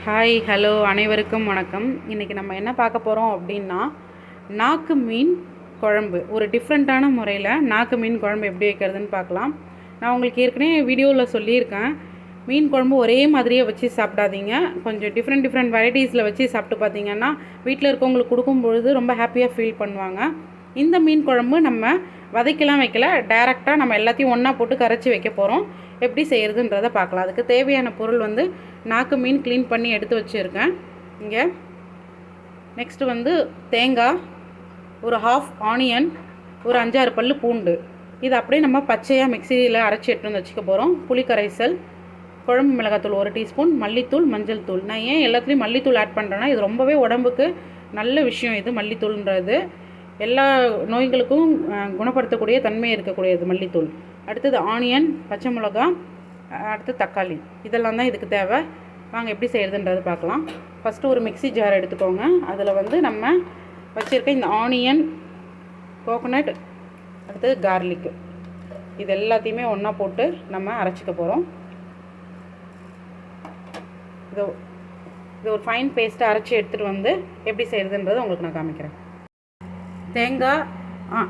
Hi hello அனைவருக்கும் வணக்கம். இன்றைக்கி நம்ம என்ன பார்க்க போகிறோம் அப்படின்னா, நாக்கு மீன் குழம்பு. ஒரு டிஃப்ரெண்ட்டான முறையில் நாக்கு மீன் குழம்பு எப்படி வைக்கிறதுன்னு பார்க்கலாம். நான் உங்களுக்கு ஏற்கனவே வீடியோவில் சொல்லியிருக்கேன், மீன் குழம்பு ஒரே மாதிரியே வச்சு சாப்பிடாதீங்க. கொஞ்சம் டிஃப்ரெண்ட் வெரைட்டிஸில் வச்சு சாப்பிட்டு பார்த்தீங்கன்னா வீட்டில் இருக்கவங்களுக்கு கொடுக்கும்பொழுது ரொம்ப ஹாப்பியாக ஃபீல் பண்ணுவாங்க. இந்த மீன் குழம்பு நம்ம வதக்கலாம் வைக்கல, டைரெக்டாக நம்ம எல்லாத்தையும் ஒன்றா போட்டு கரைச்சி வைக்க போகிறோம். எப்படி செய்கிறதுன்றதை பார்க்கலாம். அதுக்கு தேவையான பொருள் வந்து நாக்கு மீன் க்ளீன் பண்ணி எடுத்து வச்சுருக்கேன் இங்கே. நெக்ஸ்ட்டு வந்து தேங்காய், ஒரு ஹாஃப் ஆனியன், ஒரு 5-6 பல்லு பூண்டு. இது அப்படியே நம்ம பச்சையாக மிக்சியில் அரைச்சி எடுத்து வந்து வச்சுக்க போகிறோம். புளி கரைசல், குழம்பு மிளகாத்தூள் 1 டீஸ்பூன், மல்லித்தூள், மஞ்சள் தூள். நான் ஏன் எல்லாத்துலேயும் மல்லித்தூள் ஆட் பண்ணுறேன்னா, இது ரொம்பவே உடம்புக்கு நல்ல விஷயம். இது மல்லித்தூள்ன்றது எல்லா நோய்களுக்கும் குணப்படுத்தக்கூடிய தன்மை இருக்கக்கூடியது மல்லித்தூள். அடுத்தது ஆனியன், பச்சை மிளகா, அடுத்து தக்காளி. இதெல்லாம் தான் இதுக்கு தேவை. வாங்க எப்படி செய்கிறதுன்றது பார்க்கலாம். ஃபஸ்ட்டு ஒரு மிக்ஸி ஜார் எடுத்துக்கோங்க. அதில் வந்து நம்ம வச்சுருக்க இந்த ஆனியன், கோகோனட், அடுத்தது கார்லிக்கு, இது எல்லாத்தையுமே ஒன்றா போட்டு நம்ம அரைச்சிக்க போகிறோம். இது ஒரு ஃபைன் பேஸ்ட்டை அரைச்சி எடுத்துகிட்டு வந்து எப்படி செய்கிறதுன்றது உங்களுக்கு நான் காமிக்கிறேன். தேங்காய்,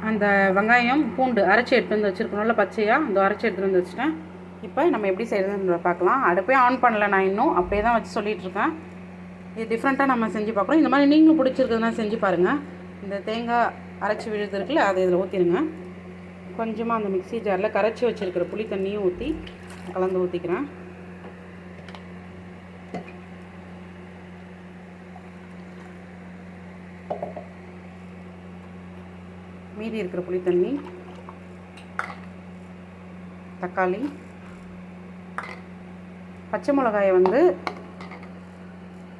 அந்த வெங்காயம், பூண்டு அரைச்சி எடுத்து வந்து வச்சுருக்கணும்ல பச்சையாக, அந்த அரைச்சி எடுத்துகிட்டு வந்து வச்சுட்டேன். இப்போ நம்ம எப்படி செய்கிறதுன்ற பார்க்கலாம். அடுப்பே ஆன் பண்ணலை, நான் இன்னும் அப்படியே தான் வச்சு சொல்லிகிட்ருக்கேன். இது டிஃப்ரெண்ட்டாக நம்ம செஞ்சு பார்க்குறோம். இந்த மாதிரி நீங்களும் பிடிச்சிருக்குதுன்னா செஞ்சு பாருங்கள். இந்த தேங்காய் அரைச்சி விழுது இருக்குல்ல, அதை இதில் ஊற்றிடுங்க. கொஞ்சமாக அந்த மிக்ஸி ஜாரில் கரைச்சி வச்சுருக்கிற புளி தண்ணியும் ஊற்றி கலந்து ஊற்றிக்கிறேன். மீதி இருக்கிற புளி தண்ணி, தக்காளி, பச்சை மிளகாயை வந்து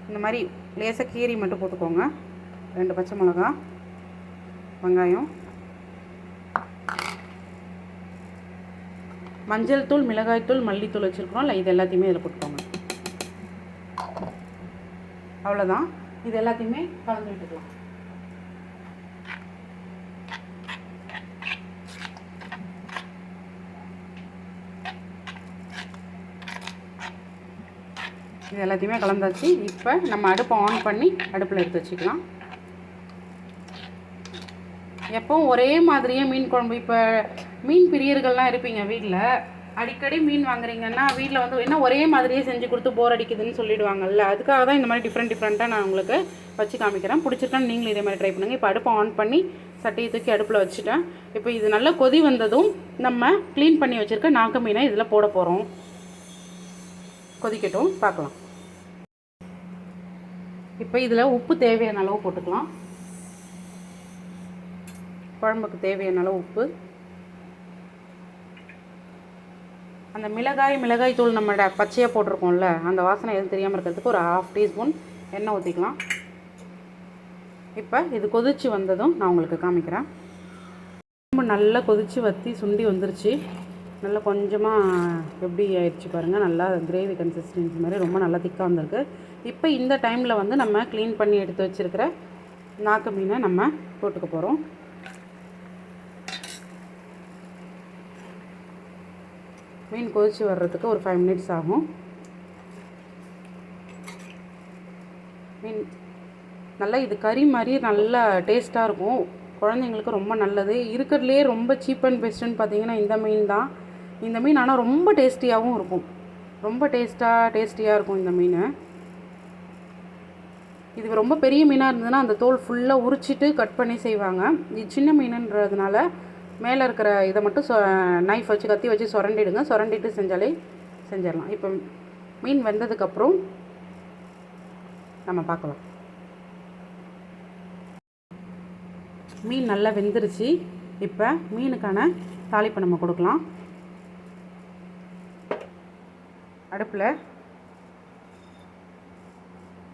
இந்த மாதிரி லேசாக கீரி மட்டும் போட்டுக்கோங்க. 2 பச்சை மிளகா, வெங்காயம், மஞ்சள் தூள், மிளகாய்த்தூள், மல்லித்தூள் வச்சுருக்கோம் இல்லை, இது எல்லாத்தையுமே இதில் போட்டுக்கோங்க. அவ்வளோதான். இது எல்லாத்தையுமே கலந்து விட்டுக்கலாம். இது எல்லாத்தையுமே கலந்தாச்சு. இப்போ நம்ம அடுப்பை ஆன் பண்ணி அடுப்பில் எடுத்து வச்சுக்கலாம். எப்போவும் ஒரே மாதிரியே மீன் குழம்பு, இப்போ மீன் பிரியர்கள்லாம் இருப்பீங்க வீட்டில், அடிக்கடி மீன் வாங்குறீங்கன்னா வீட்டில் வந்து என்ன ஒரே மாதிரியே செஞ்சு கொடுத்து போர் அடிக்குதுன்னு சொல்லிடுவாங்கல்ல. அதுக்காக தான் இந்த மாதிரி டிஃப்ரெண்ட்டாக நான் உங்களுக்கு வச்சு காமிக்கிறேன். பிடிச்சிருக்கான்னு நீங்களும் இதே மாதிரி ட்ரை பண்ணுங்கள். இப்போ அடுப்பை ஆன் பண்ணி சட்டையை தூக்கி அடுப்பில் வச்சுட்டேன். இப்போ இது நல்லா கொதி வந்ததும் நம்ம க்ளீன் பண்ணி வச்சுருக்க நாக்கு மீனை இதில் போட போகிறோம். கொதிக்கட்டும், பார்க்கலாம். இப்போ இதில் உப்பு தேவையான அளவு போட்டுக்கலாம். குழம்புக்கு தேவையான அளவு உப்பு. அந்த மிளகாய் தூள் நம்ம பச்சையாக போட்டிருக்கோம்ல, அந்த வாசனை எதுவும் தெரியாமல் இருக்கிறதுக்கு ஒரு 1/2 டீஸ்பூன் எண்ணெய் ஊற்றிக்கலாம். இப்போ இது கொதித்து வந்ததும் நான் உங்களுக்கு காமிக்கிறேன். குழம்பு நல்லா கொதித்து வற்றி சுண்டி வந்துருச்சு. நல்லா கொஞ்சமாக எப்படி ஆயிடுச்சு பாருங்கள். நல்லா கிரேவி கன்சிஸ்டன்சி மாதிரி ரொம்ப நல்லா திக்காக வந்திருக்கு. இப்போ இந்த டைமில் வந்து நம்ம க்ளீன் பண்ணி எடுத்து வச்சுருக்கிற நாக்கு மீனை நம்ம போட்டுக்க போகிறோம். மீன் கொதித்து வர்றதுக்கு ஒரு 5 மினிட்ஸ் ஆகும். மீன் நல்லா இது கறி மாதிரி நல்லா டேஸ்ட்டாக இருக்கும். குழந்தைங்களுக்கு ரொம்ப நல்லது. இருக்கிறதுலே ரொம்ப சீப் அண்ட் பெஸ்ட்டுன்னு பார்த்தீங்கன்னா இந்த மீன் தான். இந்த மீன் ஆனால் ரொம்ப டேஸ்டியாகவும் இருக்கும். ரொம்ப டேஸ்டியாக இருக்கும் இந்த மீன். இது ரொம்ப பெரிய மீனாக இருந்ததுன்னா அந்த தோல் ஃபுல்லாக உரிச்சிட்டு கட் பண்ணி செய்வாங்க. இது சின்ன மீனுன்றதுனால மேலே இருக்கிற இதை மட்டும் நைஃப் வச்சு கத்தி வச்சு சுரண்டிடுங்க. சுரண்டிட்டு செஞ்சிடலாம். இப்போ மீன் வெந்ததுக்கப்புறம் நம்ம பார்க்கலாம். மீன் நல்லா வெந்துருச்சு. இப்போ மீனுக்கான தாளிப்பை நம்ம கொடுக்கலாம். அடுப்பில்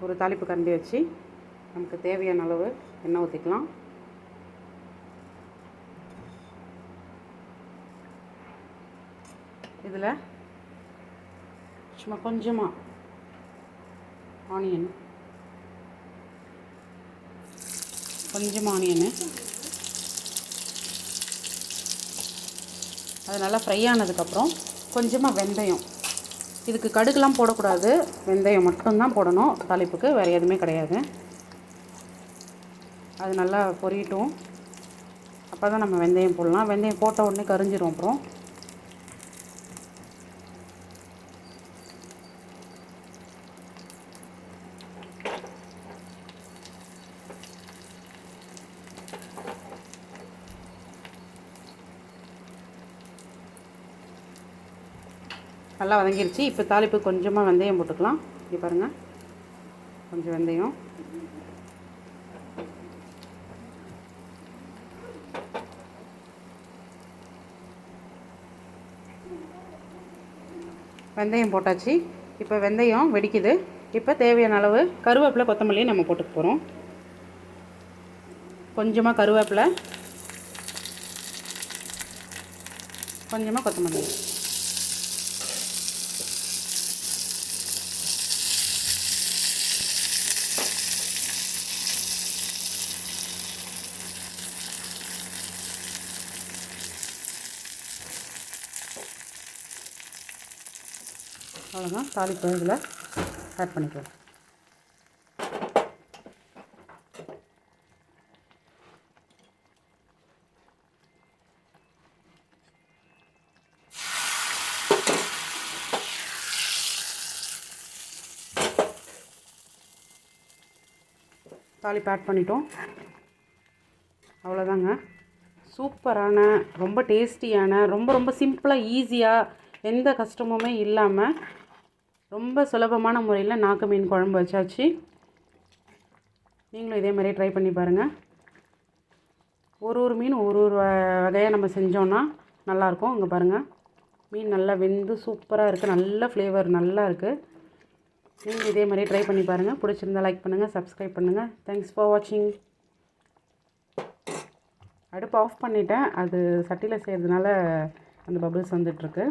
ஒரு தாளிப்பு கரண்டி வச்சு நமக்கு தேவையான அளவு எண்ணெய் ஊற்றிக்கலாம். இதில் சும்மா கொஞ்சமாக ஆனியன், அது நல்லா ஃப்ரை ஆனதுக்கப்புறம் கொஞ்சமாக வெந்தயம், இதுக்கு கடுகுலாம் போடக்கூடாது, வெந்தயம் மட்டும்தான் போடணும் தாளிப்புக்கு, வேறு எதுவுமே கிடையாது. அது நல்லா பொரியட்டும். அப்போ தான் நம்ம வெந்தயம் போடலாம். வெந்தயம் போட்ட உடனே கரிஞ்சிரும். அப்புறம் நல்லா வதங்கிருச்சு. இப்போ தாளிப்பு கொஞ்சமாக வெந்தயம் போட்டுக்கலாம். இங்கே பாருங்கள், கொஞ்சம் வெந்தயம். வெந்தயம் போட்டாச்சு. இப்போ வெந்தயம் வெடிக்குது. இப்போ தேவையான அளவு கருவேப்பிலை, கொத்தமல்லியும் நம்ம போட்டுக்க போகிறோம். கொஞ்சமாக கருவேப்பிலை, கொஞ்சமாக கொத்தமல்லி. அவ்வளோதான், தாளிப்பு இதில் ஆட் பண்ணிக்கலாம். தாளிப்பு ஆட் பண்ணிட்டோம். அவ்வளோதாங்க. சூப்பரான, ரொம்ப டேஸ்டியான, ரொம்ப ரொம்ப சிம்பிளாக, ஈஸியாக, எந்த கஷ்டமுமே இல்லாமல் ரொம்ப சுலபமான முறையில் நாக்கு மீன் குழம்பு வச்சாச்சு. நீங்களும் இதே மாதிரியே ட்ரை பண்ணி பாருங்கள். ஒரு மீன் ஒரு வகையாக நம்ம செஞ்சோன்னா நல்லாயிருக்கும். இங்கே பாருங்கள், மீன் நல்லா வெந்து சூப்பராக இருக்குது, நல்ல ஃப்ளேவர் நல்லா இருக்குது. நீங்கள் இதே மாதிரியே ட்ரை பண்ணி பாருங்கள். பிடிச்சிருந்தால் லைக் பண்ணுங்கள், சப்ஸ்கிரைப் பண்ணுங்கள். தேங்க்ஸ் ஃபார் வாட்சிங். அடுப்பு ஆஃப் பண்ணிட்டேன். அது சட்டியில் செய்கிறதுனால அந்த பபிள்ஸ் வந்துட்டுருக்கு.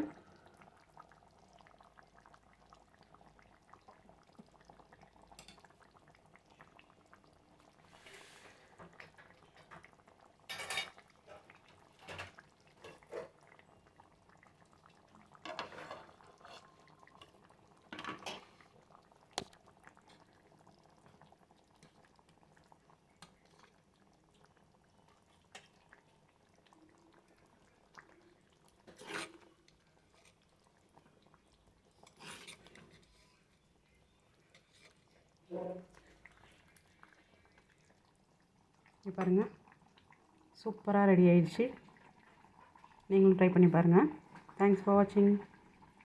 இங்கே பாருங்கள், சூப்பராக ரெடி ஆயிடுச்சு. நீங்களும் ட்ரை பண்ணி பாருங்கள். தேங்க்ஸ் ஃபார் வாட்சிங்.